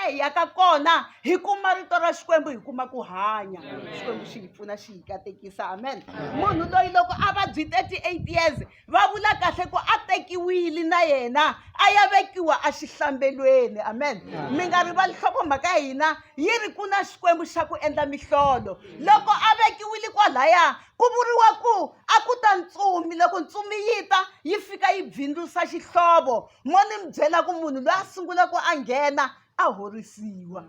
hi yaka kona hi kuma rito ra Xikwembu hi kuma ku hanya. Xikwembu xi hi pfuna xi hi katekisa. Amen. Munhu loyi loko a vabyi 38 years va vula kahle ku a tekiwile na yena a ya vekiwa a xihlambelweni. Amen. Mi nga rivali nhlokomhaka ya hina yi ri ku na Xikwembu xa ku endla mihlolo. Loko a vekiwile kwalaya ku vuriwa ku a ku ta ntsumi, loko ntsumi yi ta yi fika yi bvindlusa xihlovo. Mo ni mi byela ku munhu loyi a sungula ku a nghena a horisiwa.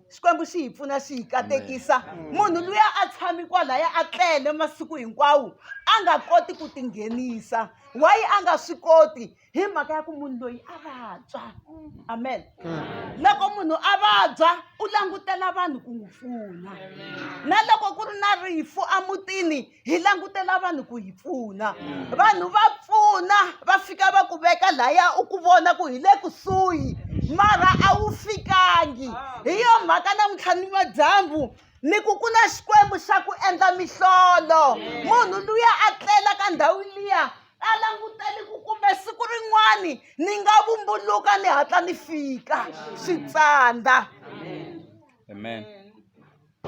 Xikwembu xi hi pfuna xi hi katekisa. Munhu luya a tshami kwalaya a tlele masiku hinkwawo a nga koti ku tinghenisa. Why a nga swi koti? Hi mhaka ya ku munhu loyi a vabya. Amen. Loko munhu a vabya u langutela vanhu ku n'wi pfuna. Na loko ku ri na rifu emutini hi langutela vanhu ku hi pfuna. Vanhu va pfuna va fika va ku veka laya u ku vona ku hi le kusuhi mara a wu fikangi. Hi yo mhaka namuntlha nimadyambu ni ku ku na Xikwembu xa ku endla mihlolo. Munhu luya a tlela ka ndhawu liya a langutele ku kumbe siku rin'wani ni nga vumbuluka ni hatla ni fika switsandza. Amen.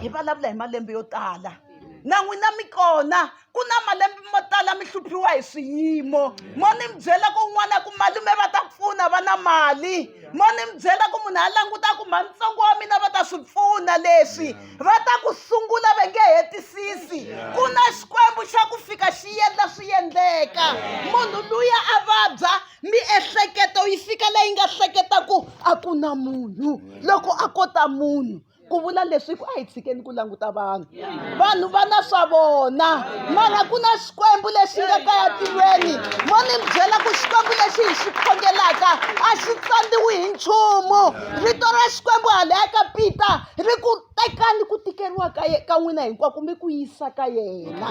Hi vulavula hi malembe yo tala. Na n'wina mi kona ku na malembe mo tala mi hluphiwa hi swiyimo. Mo ni mi byela ku n'wana ku malume va ta pfuna va na mali. Mo ni mi byela ku munhu a languta ku mantsongo wa mina va ta swi pfuna leswi. Va ta ku sungula va nge hetisisi. Ku na Xikwembu xa ku fika xi endla swi endleka. Munhu luya a vabya miehleketo yi fika leyi nga hleketa ku a ku na munhu. Loko a kota munhu ku vula leswi ku a hi tshikeni ku languta vanhu. Vanhu va na swa vona mara ku na Xikwembu lexi nga kaya tilweni. Mo ni mi byela ku Xikwembu lexi hi xi khongelaka a xi tsandziwi hi nchumu. Rito ra Xikwembu halaya ka Peter ri ku tekani ku tikeriwa ka n'wina hinkwako mi ku yisa ka yena.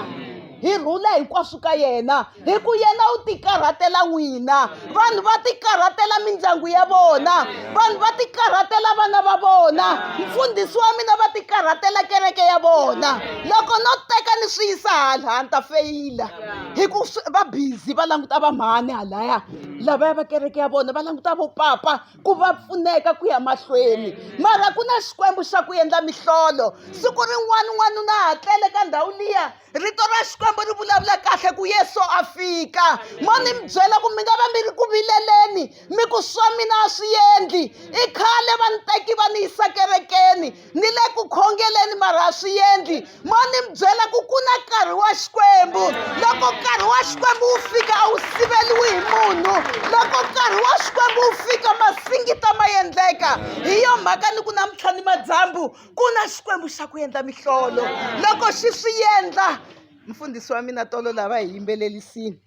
Hi rhula hinkwaswo ka yena hi ku yena u tikarhatela n'wina. Vanhu va tikarhatela mindyangu ya vona. Vanhu va tikarhatela vana va vona. Mfundhisi wa mina va tikarhatela kereke ya vona. Loko no teka ni swi yisa hala ni ta feyila. Hi ku va busy va languta va mhani halaya. Lavaya va kereke ya vona va languta vo papa ku va pfuneka ku ya mahlweni. Mara ku na Xikwembu xa ku endla mihlolo. Siku rin'wana n'wanuna ha tlele ka ndhawu liya rito ra Xikwembu ri vulavula kahle ku Yesu a fika. Mo ni mi byela ku mi nga va mi ri ku vileleni mi ku swa mina a swi endli. I khale va ni teki va ni yisa kerekeni ni le ku khongeleni mara a swi endli. Mo ni mi byela ku ku na nkarhi wa Xikwembu. Loko nkarhi wa Xikwembu wu fika a wu siveliwi hi munhu. Loko nkarhi wa Xikwembu wu fika masingita ma endleka. Hi yo mhaka ni ku namuntlha nimadyambu ku na Xikwembu xa ku endla mihlolo. Loko xi swi endla mfundhisi wa mina tolo lava hi yimbelerisini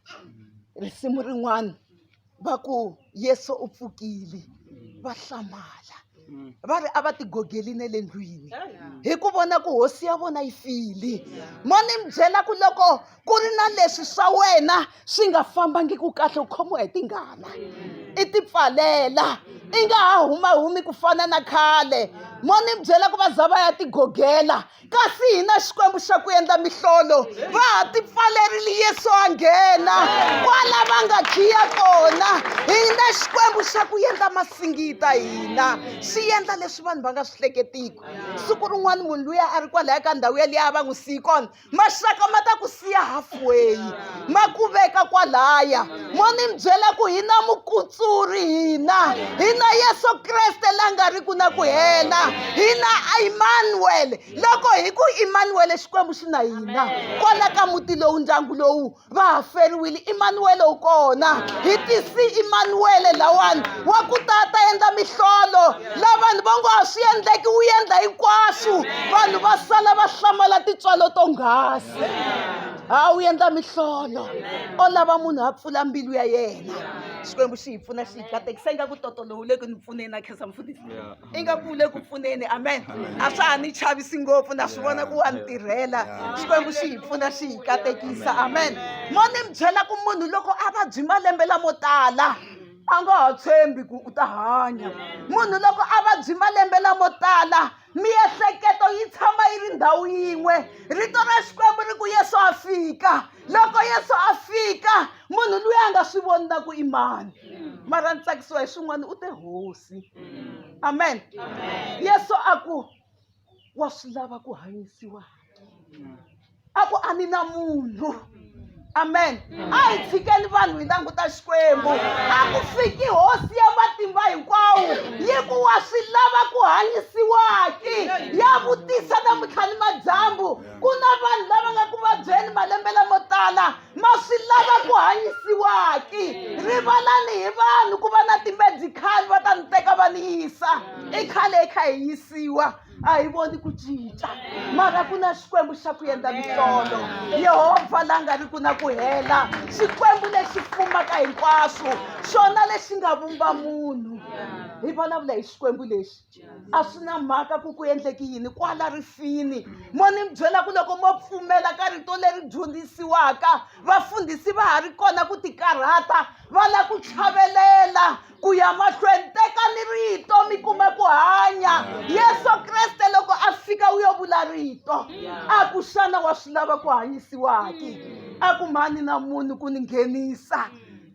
risimu rin'wana va ku Yesu u pfukile va hlamala. Va ri a va ti gogeline le ndlwini hi ku vona ku hosi ya vona yi file. Mo ni mi byela ku loko ku ri na leswi swa wena swi nga fambangi ku kahle u khomiwa hi tingana. I ti pfalela i nga ha humahumi ku fana na khale. Mo ni mi byela ku va za va ya ti gogela kasi hi na Xikwembu xa ku endla mihlolo. Va ha ti pfalerile Yesu a nghena kwala va nga khiya kona. Hi na Xikwembu xa ku endla masingita hina. Xi endla leswi vanhu va nga swi hleketiki. Siku rin'wana munhu luya a ri kwalaya ka ndhawu yaliya va n'wi siyi kona maxaka ma ta ku siya halfway ma ku veka kwalaya. Mo ni mi byela ku hi na mukutsuri hina. Hi na Yesu Kreste la nga ri ku na ku hela. Hi na Emmanuel. Loko hi ku Emmanuel Xikwembu xi na hina kwala ka muti lowu ndyangu lowu va ha feriwile. Emmanuel u kona. Hi tisi Emmanuel lawani wa ku ta endla mihlolo. Lavanhu va ngo a swi endleki wu endla hinkwaswo. Vanhu va sala va hlamala tintswalo to nghasi. Ha wu endla mihlolo. O lava munhu a pfula mbilu ya yena. Xikwembu xi hi pfuna xi hi katekisa ingaku toto lowu le ku ni pfuneni na khensa mfundhisi. Ingaku u le ku pfuneni. Amen. A swa ha ni chavisi ngopfu na swi vona ku wa ni tirhela. Xikwembu xi hi pfuna xi hi katekisa. Amen. Mo ni mi byela ku munhu loko a vabyi malembe lamo tala a nga ha tshembi ku u ta hanya. Munhu loko a vabyi malembe lamo tala miehleketo yi tshama yi ri ndhawu yin'we. Rito ra Xikwembu ri ku Yesu a fika. Loko Yesu a fika munhu luya a nga swi voni na ku i mani mara ni tsakisiwa hi swin'wana u te hosi. Amen. Yesu aku wa swi lava ku hanyisiwa. Aku ani na munhu. Amen. A hi tshikeli vanhu hi languta Xikwembu. A ku fiki hosi ya matimba hinkwawo yi ku wa swi lava ku hanyisiwaki. Ya vutisa namuntlha ni madyambu ku na vanhu lava nga ku vabyeni malembe lamo tala ma swi lava ku hanyisiwaki. Rivalani hi vanhu ku va na timedical va ta ni teka va ni yisa. I khale hi kha hi yisiwa. A hi voni ku cinca mara ku na Xikwembu xa ku endla mihlolo. Yehovha la nga ri ku na ku hela. Xikwembu lexi fumaka hinkwaswo xona lexi nga vumba munhu. Hi vulavula hi Xikwembu lexi. A swi na mhaka ku ku endleki yini kwala rifini. Mo ni mi byela ku loko mo pfumela ka rito leri dyondzisiwaka vafundhisi va ha ri kona ku ti karhata va la ku chavelela ku ya mahlweni. Tekani rito mi kuma ku hanya. Yesu Kreste loko a fika u yo vula rito a ku xana wa swi lava ku hanyisiwaki. A ku mani na munhu ku ni nghenisa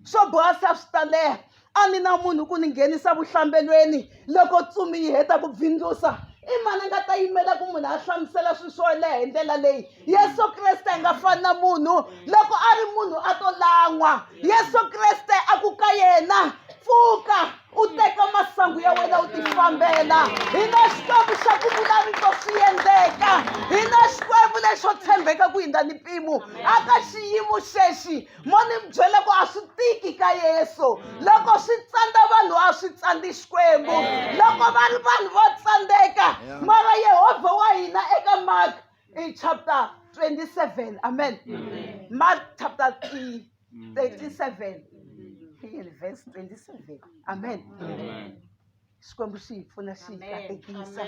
swo boha se swi ta leha. A ni na munhu ku ni nghenisa vuhlambelweni loko tsumi yi heta ku bvindzusa. I mani nga ta yimela ku munhu a hlamusela swilo swo leha hi ndlela leyi. Yesu Kreste a nga fani na munhu loko a ri munhu a to lan'wa. Yesu Kreste a ku ka yena pfuka u teka masangu ya wena u ti fambela. Hi na Xikwembu xa ku vula rito swi endleka. Hi na Xikwembu lexo tshembeka ku hindza ni mpimo. A ka xiyimo xexi mo ni mi byela ku a swi tiki ka Yesu. Loko swi tsandza vanhu a swi tsandzi Xikwembu. Loko va ri vanhu vo tsandzeka mara Yehovha wa hina eka Mark chapter 27. Amen. Mark chapter 37. Verse 27. Amen. Xikwembu xi hi pfuna xi hi katekisa.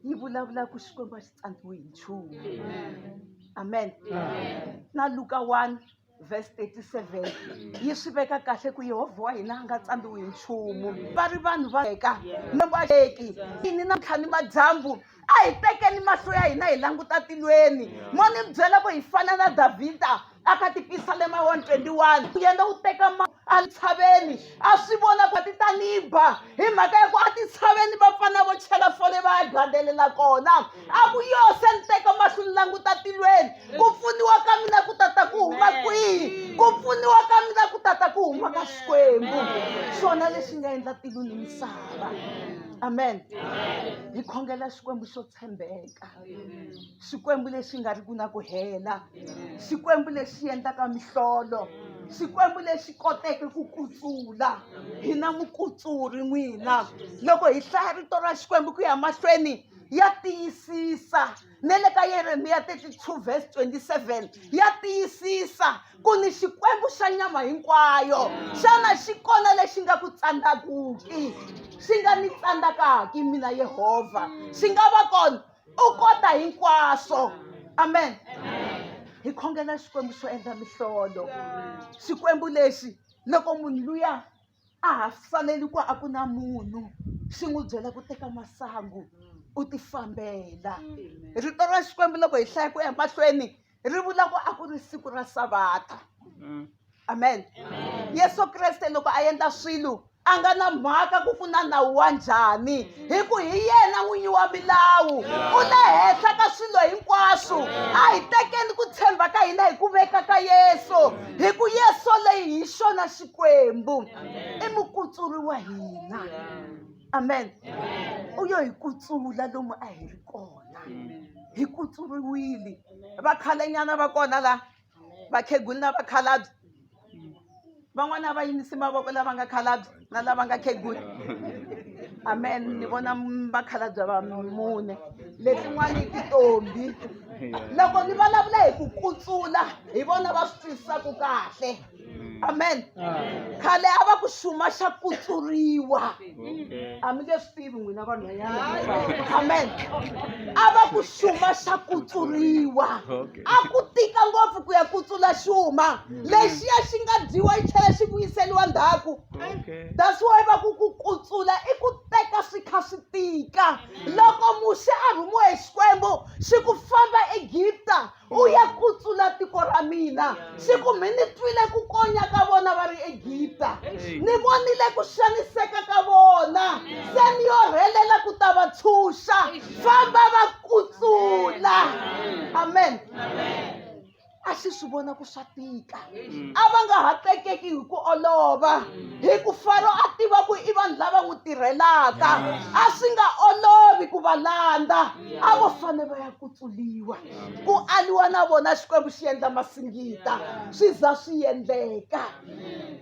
Yi vulavula ku Xikwembu a xi tsandziwi hi nchumu. Amen. Na Luka 1 verse 37 yi swi veka kahle ku Yehovha wa hina a nga tsandziwi hi nchumu. Va ri vanhu va eka nembasheki yini na ntlhani madyambu a hi tekeni mahlo ya hina hi languta tilweni. Mo ni mi byela ku hi fana na Davhida aka tiPsalm 121 yena u teka a tshaveni a swi vona ku ti ta ni ba hi mhaka ya ku a ti tshaveni va fana vo chela fole va ya gadelela kona. A ku yose ni teka mahlo ni languta tilweni ku pfuniwa ka mina ku tata ku huma kwihi. Ku pfuniwa ka mina ku tata ku huma ka Xikwembu xona lexi nga endla tilo ni misava. Amen. Hi khongela Xikwembu xo tshembeka. Xikwembu lexi nga ri ku na ku hela. Xikwembu lexi endlaka mihlolo. Xikwembu lexi koteke ku kutsula. Hi na mukutsuri n'wina. Loko hi hlaya rito ra Xikwembu ku ya mahlweni ya tiyisisa. Ne le ka Yeremiya 32 verse 27 ya tiyisisa ku ni Xikwembu xa nyama hinkwayo. Xana xi kona lexi nga ku tsandzakuki. Xi nga ni tsandzakaki mina Yehovha. Xi nga va kona u kota hinkwaswo. Amen. Hi khongela Xikwembu xo endla mihlolo. Xikwembu lexi loko munhu luya a ha fanele ku a ku na munhu xi n'wi byela ku teka masangu u ti fambela. Rito ra Xikwembu loko hi hlaya ku ya mahlweni ri vula ku a ku ri siku ra Sabata. Amen. Yesu Kreste loko a endla swilo a nga na mhaka ku na nawu wa njhani. Hi ku hi yena n'winyi wa milawu. U le henhla ka swilo hinkwaswo. A hi tekeni ku tshemba ka hina hi ku veka ka Yesu. Hi ku Yesu leyi hi xona Xikwembu i mukutsuri wa hina. Amen. U yo hi kutsula lomu a hi ri kona. Hi kutsuriwile. Vakhalenyana va kona la vakheguli na vakhalabye. Van'wana va yimisi mavoko lava nga khalabye na lava nga kheguli. Amen. Ni vona vakhalabye va mune. Letin'wana i tintombi. Loko ni vulavula hi ku kutsula hi vona va swi twisisaka kahle. Amen. Khale a va ku xuma xa kutsuriwa. A mi nge swi tivi n'wina vanhwanyana. Amen. A va ku xuma xa kutsuriwa. A ku tika ngopfu ku ya kutsula xuma. Lexiya xi nga dyiwa yi tlhela xi vuyiseliwa ndzhaku. That's why va ku kutsula i ku teka swi kha swi tika. Loko muxe a rhumiwe hi Xikwembu xi ku famba eGibta u ya kutsula tiko ra mina siku mi ni twile ku konya ka vona va ri eGibta ni vonile ku xaniseka ka vona se ni yo rhelela ku ta va tshunxa famba va kutsula amen a xi swi vona ku swa tika a va nga ha tekeki hi ku olova hi ku Faro a tiva ku i vanhu lava n'wi tirhelaka a swi nga olovi ku va landza a vo fane va ya kutsuliwa ku aliwa na vona Xikwembu xi endla masingita swi za swi endleka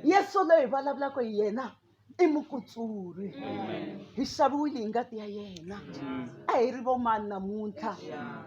Yesu loyi hi vulavulaka hi yena i mukutsuri hi xaviwile hi ngati ya yena a hi ri vo mani namuntlha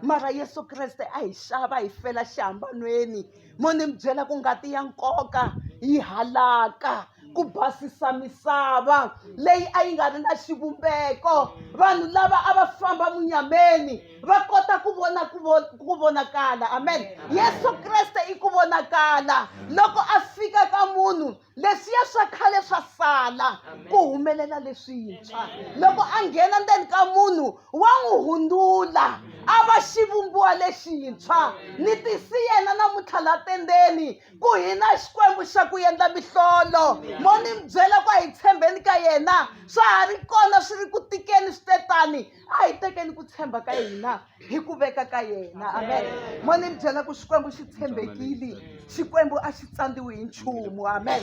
mara Yesu Kreste a hi xava hi fela xihambanweni mo ni mi byela ku ngati ya nkoka yi halaka ku basisa misava leyi a yi nga ri na xivumbeko vanhu lava a va famba munyameni va kota ku vonakala amen Yesu Kreste i ku vonakala loko a fika ka munhu leswiya swa khale swa sala ku humelela leswintshwa loko a nghena ndzeni ka munhu wa n'wi hundzula a va xivumbiwa lexintshwa ni tisi yena namuntlha la tendeni ku hina Xikwembu xa ku endla mihlolo mo ni mi byela ku a hi tshembeni ka yena swa ha ri kona swi ri ku tikeni switetani a hi tekeni ku tshemba ka hina hi ku veka ka yena amen mo ni mi byela ku Xikwembu xi tshembekile Xikwembu a xi tsandziwi hi nchumu amen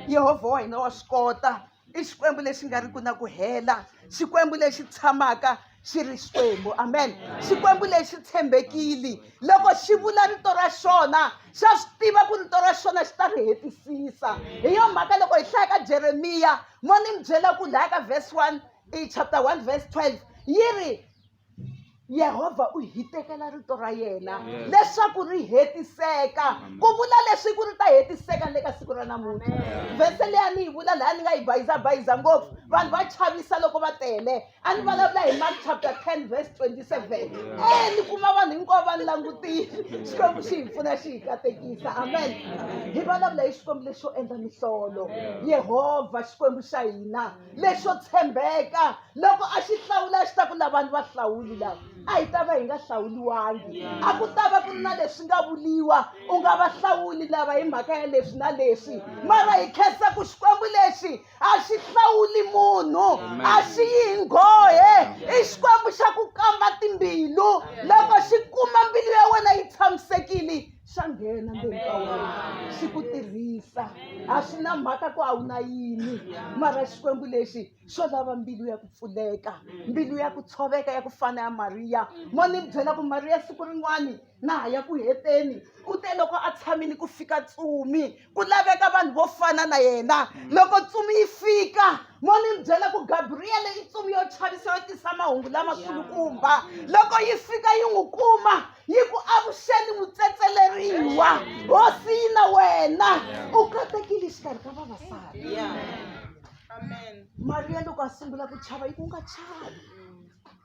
Yehovha wa hina wa swi kota i Xikwembu lexi nga ri ku na ku hela Xikwembu lexi tshamaka xi ri Xikwembu amen Xikwembu lexi tshembekile loko xi vula rito ra xona xa swi tiva ku rito ra xona xi ta ri hetisisa hi yo mhaka loko hi hlaya ka Jeremiya mo ni mi byela ku laya ka verse 1 chapter 1 verse 12 yi ri Yehovha u hi tekela rito ra yena leswaku ri hetiseka ku vula leswi ku ri ta hetiseka le ka siku ra namuntlha vhese leya ni yi vula laha ni nga yi bayiza ngopfu vanhu va chavisa loko va tele a ni vulavula hi Mark chapter 10 verse 27 ni kuma vanhu hinkwavo va ni langutile Xikwembu xi hi pfuna xi hi katekisa amen hi vulavula hi Xikwembu lexo endla mihlolo Yehovha Xikwembu xa hina lexo tshembeka loko a xi hlawula xi ta ku lavanhu va hlawuli lava a hi ta va hi nga hlawuliwangi a ku ta va ku ri na leswi nga vuliwa u nga va hlawuli lava hi mhaka ya leswi na leswi mara hi khensa ku Xikwembu lexi a xi hlawuli munhu a xi yi nghohe i Xikwembu xa ku kamba timbilu loko xi kuma mbilu ya wena yi tshamisekile xa nghena ndzeni ka wena xi ku tirhisa a swi na mhaka ku a wu na yini mara Xikwembu lexi xo lava mbilu ya ku pfuleka mbilu ya ku tshoveka ya ku fana ya Mariya mo ni byela ku Mariya siku rin'wani na ha ya ku heteni u te loko a tshamini ku fika tsumi ku laveka vanhu vo fana na yena loko tsumi yi fika mo ni byela ku Gabriele i tsumi yo chavisa yo tisa mahungu lamakulukumba loko yi fika yi n'wi kuma yi ku avuxeni mutsetseleriwa hosi yi na wena u katekile xikarhi ka vavasati amen Mariya loko a sungula ku chava yi ku nga chavi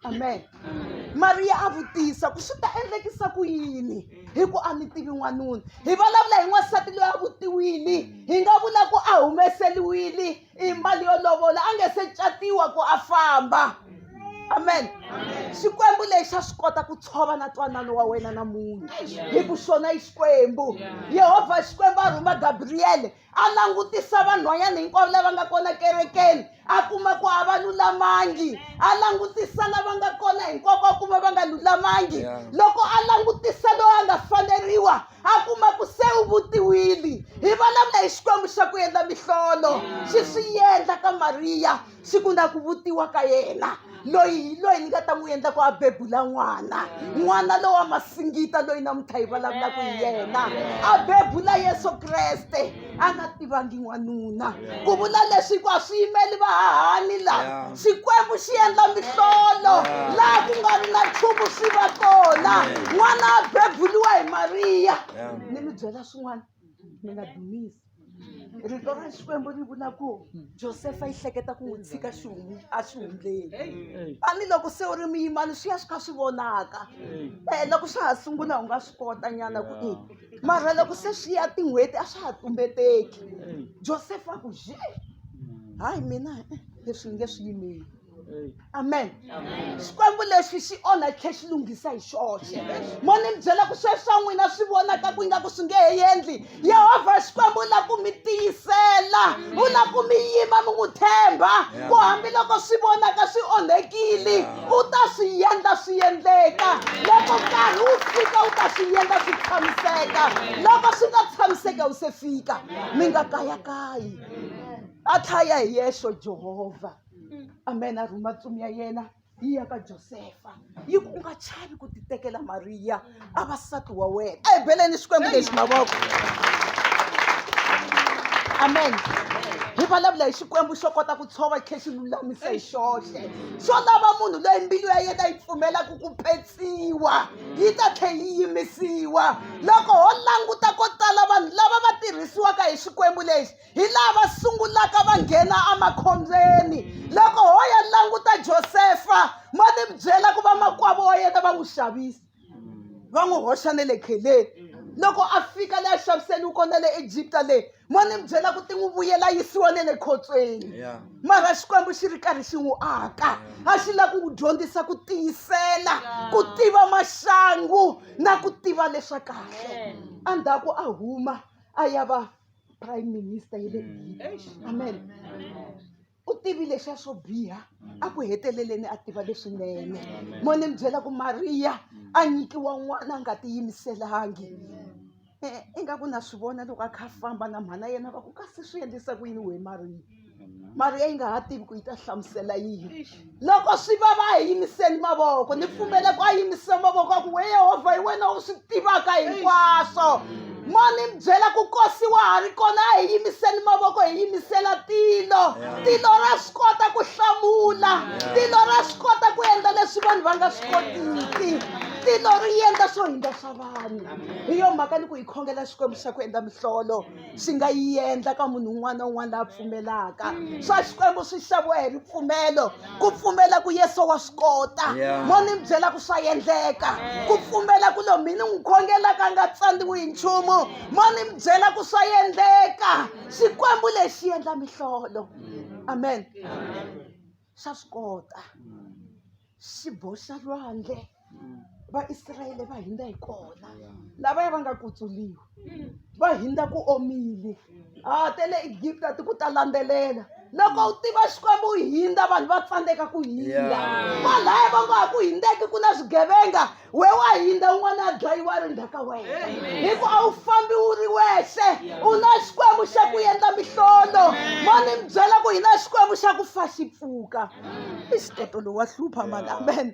amen Mariya a vutisa ku swi ta endlekisa ku yini hi ku a ni tivi n'wanuna hi vulavula hi n'wansati loyi a vutiwile hi nga vula ku a humeseliwile i mali yo lovola a nge se catiwa ku a famba amen Xikwembu lexi a swi kota ku tshova na ntwanano wa wena na munhu hi ku xona i Xikwembu Yehovha Xikwembu a rhuma Gabriele a langutisa vanhwanyana hinkwavo lava nga kona kerekeni a kuma ku a va lulamangi a langutisa lava nga kona hinkwavo a kuma va nga lulamangi loko a langutisa loyi a nga faneriwa a kuma ku se u vutiwile hi vulavula hi Xikwembu xa ku endla mihlolo xi swi endla ka Mariya xi ku na ku vutiwa ka yena loyi ni nga ta n'wi endla ku a bebula n'wana loyi wa masingita loyi namuntlha hi vulavulaka hi yena a bebula Yesu Kreste a nga tivangi n'wanuna ku vula leswi ku a swi yimeli vahahani laha Xikwembu xi endla mihlolo laha ku nga ri na nchumu swi va kona n'wana a bebuliwa hi Mariya ni mi byela swin'wana mi nga dumisi rito ra Xikwembu ri vula ku Josefa yi hleketa ku n'wi tshika xihundleni tanihiloko se u ri muyimani swi ya swi kha swi vonaka loko swa ha sungula u nga swi kota nyana ku mara loko se swi ya tin'hweti a swa ha tumbeteki Josefa ku hayi mina leswi ni nge swi yimeli Amen. Xikwembu lexi xi onha tlhe xi lunghisa hi xoxe. Mo ni mi byela ku sweswi swa n'wina swi vonaka ku ingaku swi nge he endli. Yehovha Xikwembu u lava ku mi tiyisela, u lava ku mi yima mi n'wi themba ku hambiloko swi vonaka swi onhekile u ta swi endla swi endleka. Loko nkarhi wu fika u ta swi endla swi tshamiseka. Loko swi nga tshamiseka u se fika mi nga kayakayi. A tlhaya hi yexo Jehovha. Amen. A rhuma ntsumi ya yena yi ya ka Josefa yi ku nga chavi ku ti tekela Mariya a vasati wa wena. Beleni Xikwembu lexi mavoko. Amen. Hi vulavula hi Xikwembu xo kota ku tshova tlhe xi lulamisa hi xoxe. Xo lava munhu loyi mbilu ya yena yi pfumelaka ku petsiwa yi ta tlhe yi yimisiwa. Loko ho languta ko tala vanhu lava va tirhisiwaka hi Xikwembu lexi hi lava sungulaka va nghena emakhombyeni. Loko ho ya languta Josefa mo ni byela ku va makwavo wa yena va n'wi xavisa va n'wi hoxa ne le kheleni. Loko a fika le a xaviseliwi kona le Egypta le mo ni byela ku ti n'wi vuyela yisiwa ne le khotsweni. Mara Xikwembu xi ri karhi xi n'wi aka a xi lava ku n'wi dyondzisa ku tiyisela, ku tiva maxangu na ku tiva leswa kahle. Endzhaku a huma a ya va prime minister ye le Egypt. Amen. U tivile xa swo biha a ku heteleleni a tiva leswinene. Mo ni byela ku Mariya a nyikiwa n'wana a nga tiyimiselangi. Ingaku na swi vona loko a kha a famba na mhana yena va ku kasi swi endlisa ku yini we Mariya. Mariya yi nga ha tivi ku yi ta hlamusela yini. Loko swi vava hi yimiseni mavoko ni pfumela ku a yimise mavoko a ku we Yehovha hi wena u swi tivaka hinkwaswo. Mo ni byela ku Nkosi wa ha ri kona a hi yimiseni mavoko hi yimisela tilo. Tilo ra swi kota ku hlamula, tilo ra swi kota ku endla leswi vanhu va nga swi kotiki. Tilo ri endla swo hindza swa vanhu. Hi yo mhaka ni ku hi khongela Xikwembu xa ku endla mihlolo swi nga yi endla ka munhu un'wana na un'wana la pfumelaka. Swa Xikwembu swi xaviwa hi ripfumelo, ku pfumela ku Yesu wa swi kota. Mo ni byela ku swa endleka, ku pfumela ku lo mina n'wi khongelaka a nga tsandziwi hi nchumu. Mo ni byela ku swa endleka. Xikwembu lexi endla mihlolo. Amen. Xa swi kota. Xi boxa lwandle. Va-Israyele va hindza hi kona. Lavaya va nga kutsuliwa va hindza ku omile. Te le Egypta ti ku ta landzelela. Loko u tiva Xikwembu u hindza vanhu va tsandzeka ku hindza. Kwalaya va nga ha ku hindzeki ku na swigevenga we wa hindza un'wana a dlayiwa ri ndzhaka wena. Hi ku a wu fambi wu ri wexe u na Xikwembu xa ku endla mihlolo. Mo ni byela ku hi na Xikwembu xa ku fa xi pfuka. I xitotolo wa hlupha mani. Amen.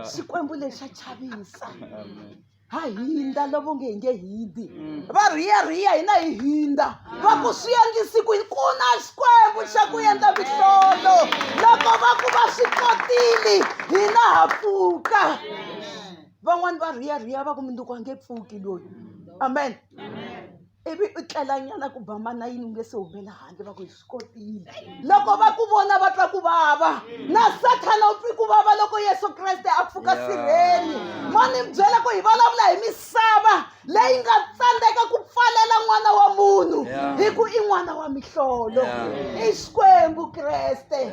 Xikwembu lexi xa chavisa. Ha hindza lovo nge hi nge hindi. Va riya hina hi hindza. Va ku swi endlisi ku na Xikwembu xa ku endla mihlolo. Loko va ku va swi kotile hina ha pfuka. Van'wani va riya va ku munduku a nge pfuki loyi. Amen. Ivi u tlelanyana ku ba manayini u nge se humela handle va ku hi swi kotile. Loko va ku vona va twa ku vava. Na Sathana u twi ku vava loko Yesu Kreste a pfuka sirheni. Mo ni byela ku hi vulavula hi misava leyi nga tsandzeka ku pfalela n'wana wa munhu hi ku i n'wana wa mihlolo. I Xikwembu Kreste.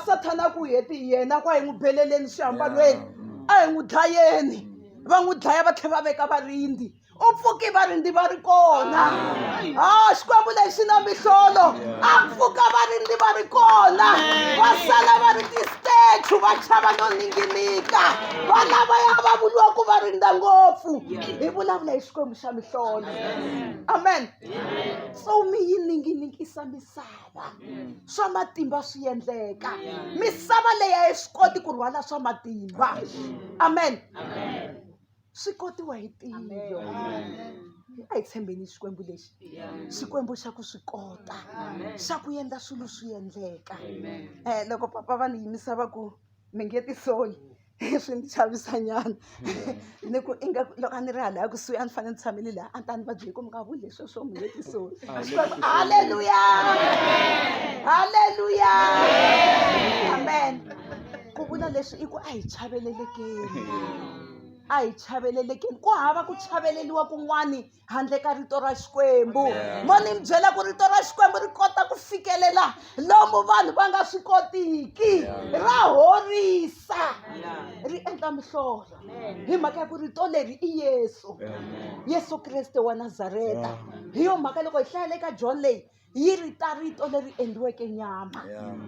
Sathana ku heti yena kwa hi n'wi beleleni xihambanweni a hi n'wi dlayeni. Va n'wi dlaya va tlhela va veka varindzi. U pfuki varindzi va ri kona. Xikwembu lexi na mihlolo a pfuka varindzi va ri kona. Va sala va ri ti-statue va chava no ninginika. Va lavaya va vuriwa ku va rindza ngopfu. Hi vulavula hi Xikwembu xa mihlolo. Amen. So mi yi ninginikisa misava. Swa matimba swi endleka. Misava leyi a yi swi koti ku rhwala swa matimba. Amen. Swi kotiwa hi tilo. A hi tshembeni Xikwembu lexi. Xikwembu xa ku swi kota. Xa ku endla swilo swi endleka. Loko papa va ni yimisa va ku mi nge ti soli. Swi ni chavisa nyana. Ni ku loko a ni ri halaya kusuhi a ni fanele ni tshamile laha a ni ta ni va byele ku mi nga vuli leswi swo mi nge ti soli. Haleluya. Haleluya. Amen. Ku vula leswi i ku a hi chavelelekeni. a hi chavelelekeni ku hava ku chaveleliwa kun'wani handle ka rito ra Xikwembu. Mo ni mi byela ku rito ra Xikwembu ri kota ku fikelela lomu vanhu va nga swi kotiki. Ra horisa, ri endla mihlolo. Hi mhaka ya ku rito leri i Yesu, Yesu Kreste wa Nazareta. Hi yo mhaka loko hi hlayela eka John leyi yi rita rito leri endliweke nyama.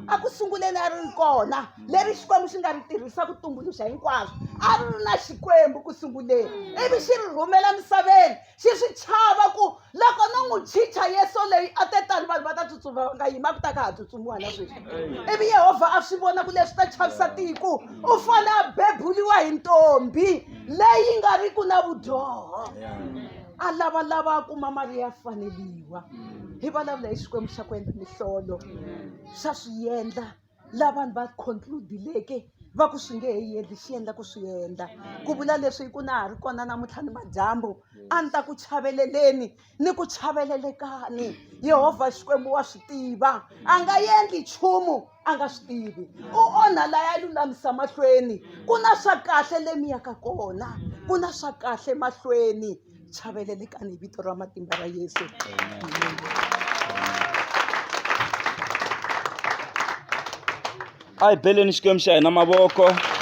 A ku sunguleni a ri kona leri Xikwembu xi nga ri tirhisa ku tumbuluxa hinkwaswo. A ri ri na Xikwembu ku sunguleni, ivi xi ri rhumela misaveni xi swi chava ku loko no n'wi chicha Yesu leyi a te tani vanhu va ta tsutsuma va nga yimi, a ku ta ka ha tsutsumiwa na sweswi. Ivi Yehovha a swi vona ku leswi ta chavisa tiko, u fane a bebuliwa hi ntombi leyi nga ri ku na vudyoho. A lavalava a kuma mali ya faneliwa. Hi vulavula hi Xikwembu xa ku endla mihlolo, xa swi endla la vanhu va conclude-leke va ku swi nge he endli xi endla ku swi endla. Ku vula leswi ku na ha ri kona namuntlha ni madyambu a ni ta ku chaveleleni ni ku chavelelekani. Yehovha Xikwembu wa swi tiva, a nga endli nchumu a nga swi tivi. U onha laya lulamisa mahlweni. Ku na swa kahle le mi yaka kona, ku na swa kahle mahlweni. Chavelelekani hi vito ra matimba ra Yesu. A hi beleni Xikwembu xa hina mavoko.